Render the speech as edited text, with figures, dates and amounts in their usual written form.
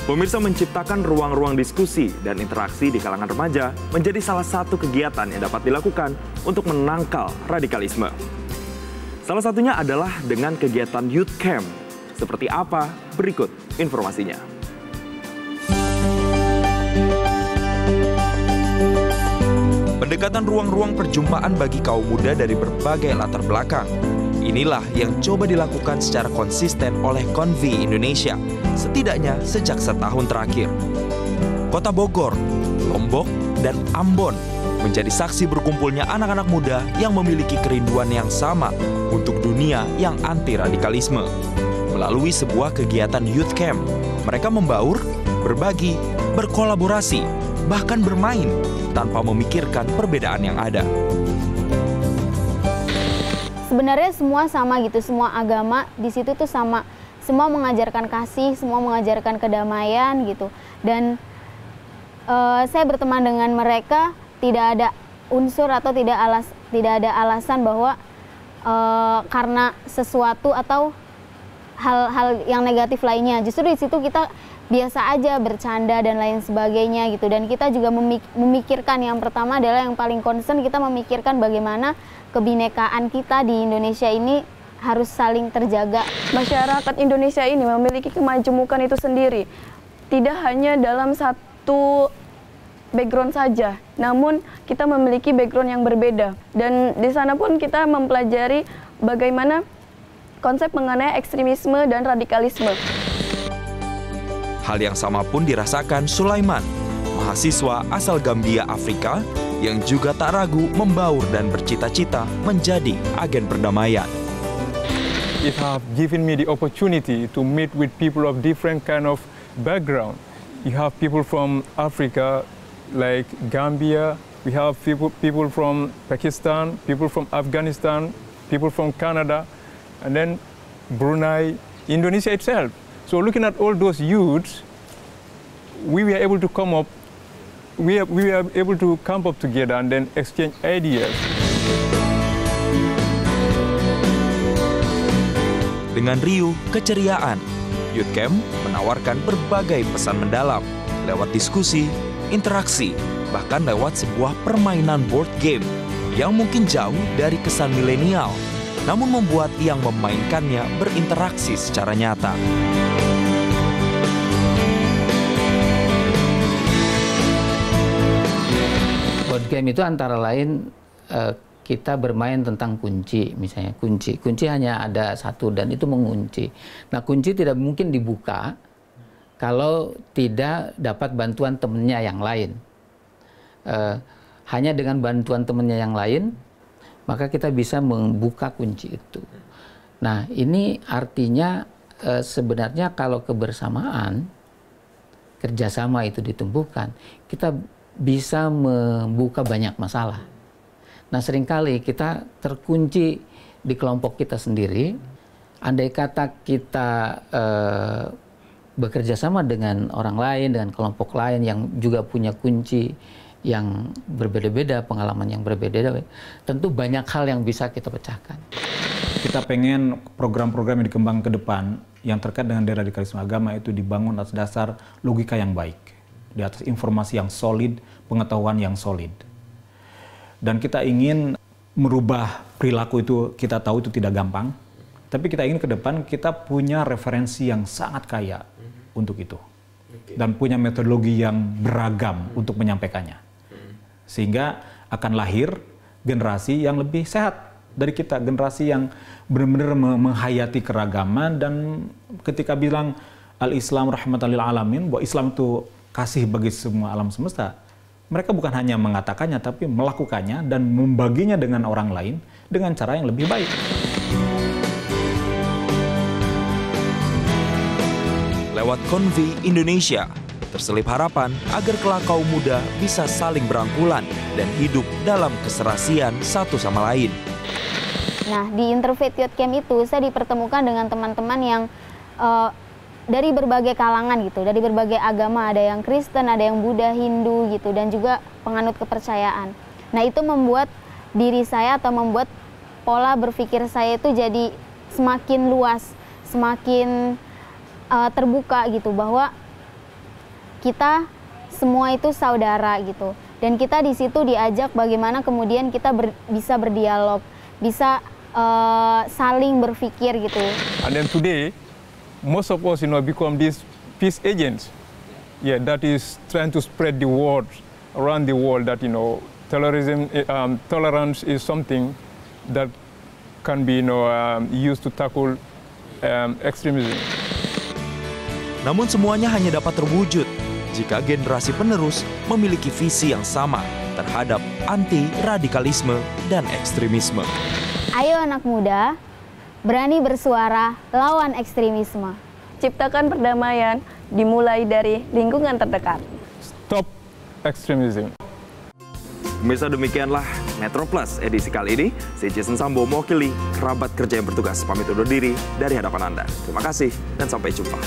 Pemirsa, menciptakan ruang-ruang diskusi dan interaksi di kalangan remaja menjadi salah satu kegiatan yang dapat dilakukan untuk menangkal radikalisme. Salah satunya adalah dengan kegiatan Youth Camp. Seperti apa? Berikut informasinya. Pendekatan ruang-ruang perjumpaan bagi kaum muda dari berbagai latar belakang. Inilah yang coba dilakukan secara konsisten oleh Convi Indonesia, setidaknya sejak setahun terakhir. Kota Bogor, Lombok, dan Ambon menjadi saksi berkumpulnya anak-anak muda yang memiliki kerinduan yang sama untuk dunia yang anti-radikalisme. Melalui sebuah kegiatan Youth Camp, mereka membaur, berbagi, berkolaborasi, bahkan bermain tanpa memikirkan perbedaan yang ada. Sebenarnya semua sama gitu, semua agama di situ tuh sama. Semua mengajarkan kasih, semua mengajarkan kedamaian gitu. Dan saya berteman dengan mereka, tidak ada unsur atau tidak ada alasan bahwa karena sesuatu atau hal-hal yang negatif lainnya. Justru di situ kita biasa aja bercanda dan lain sebagainya gitu. Dan kita juga memikirkan, yang pertama adalah yang paling concern, kita memikirkan bagaimana kebinekaan kita di Indonesia ini harus saling terjaga. Masyarakat Indonesia ini memiliki kemajemukan itu sendiri. Tidak hanya dalam satu background saja, namun kita memiliki background yang berbeda. Dan di sana pun kita mempelajari bagaimana konsep mengenai ekstremisme dan radikalisme. Hal yang sama pun dirasakan Sulaiman, mahasiswa asal Gambia, Afrika, yang juga tak ragu membaur dan bercita-cita menjadi agen perdamaian. It have given me the opportunity to meet with people of different kind of background. You have people from Africa, like Gambia. We have people from Pakistan, people from Afghanistan, people from Canada, and then Brunei, Indonesia itself. So looking at all those youths, we were able to come up together and then exchange ideas. Dengan riuh keceriaan, Youth Camp menawarkan berbagai pesan mendalam lewat diskusi, interaksi, bahkan lewat sebuah permainan board game yang mungkin jauh dari kesan milenial, namun membuat yang memainkannya berinteraksi secara nyata. Board game itu antara lain kita bermain tentang kunci, misalnya kunci hanya ada satu dan itu mengunci. Nah, kunci tidak mungkin dibuka kalau tidak dapat bantuan temannya yang lain. Hanya dengan bantuan temannya yang lain maka kita bisa membuka kunci itu. Nah, ini artinya sebenarnya kalau kebersamaan, kerjasama itu ditumbuhkan, kita bisa membuka banyak masalah. Nah, seringkali kita terkunci di kelompok kita sendiri. Andai kata kita bekerja sama dengan orang lain, dengan kelompok lain yang juga punya kunci yang berbeda-beda, pengalaman yang berbeda-beda, tentu banyak hal yang bisa kita pecahkan. Kita pengen program-program yang dikembangkan ke depan yang terkait dengan deradikalisme agama itu dibangun atas dasar logika yang baik, di atas informasi yang solid, pengetahuan yang solid. Dan kita ingin merubah perilaku itu, kita tahu itu tidak gampang, tapi kita ingin ke depan kita punya referensi yang sangat kaya untuk itu. Dan punya metodologi yang beragam untuk menyampaikannya. Sehingga akan lahir generasi yang lebih sehat dari kita, generasi yang benar-benar menghayati keragaman, dan ketika bilang al-Islam rahmatan lil alamin, bahwa Islam itu kasih bagi semua alam semesta, mereka bukan hanya mengatakannya tapi melakukannya dan membaginya dengan orang lain dengan cara yang lebih baik. Lewat Convi Indonesia, terselip harapan agar kelak kaum muda bisa saling berangkulan dan hidup dalam keserasian satu sama lain. Nah, di Interfaith Youth Camp itu saya dipertemukan dengan teman-teman yang dari berbagai kalangan gitu, dari berbagai agama, ada yang Kristen, ada yang Buddha, Hindu gitu, dan juga penganut kepercayaan. Nah, itu membuat diri saya atau membuat pola berpikir saya itu jadi semakin luas, semakin terbuka gitu, bahwa kita semua itu saudara gitu. Dan kita di situ diajak bagaimana kemudian kita bisa berdialog, bisa saling berpikir gitu. And then today, most of us, become these peace agents. Yeah, that is trying to spread the word around the world that tolerance is something that can be used to tackle extremism. Namun semuanya hanya dapat terwujud jika generasi penerus memiliki visi yang sama terhadap anti-radikalisme dan ekstremisme. Ayo anak muda, berani bersuara lawan ekstremisme. Ciptakan perdamaian dimulai dari lingkungan terdekat. Stop extremism. Pemirsa, demikianlah Metro Plus edisi kali ini. Saya Jason Sambo mewakili kerabat kerja yang bertugas pamit undur diri dari hadapan Anda. Terima kasih dan sampai jumpa.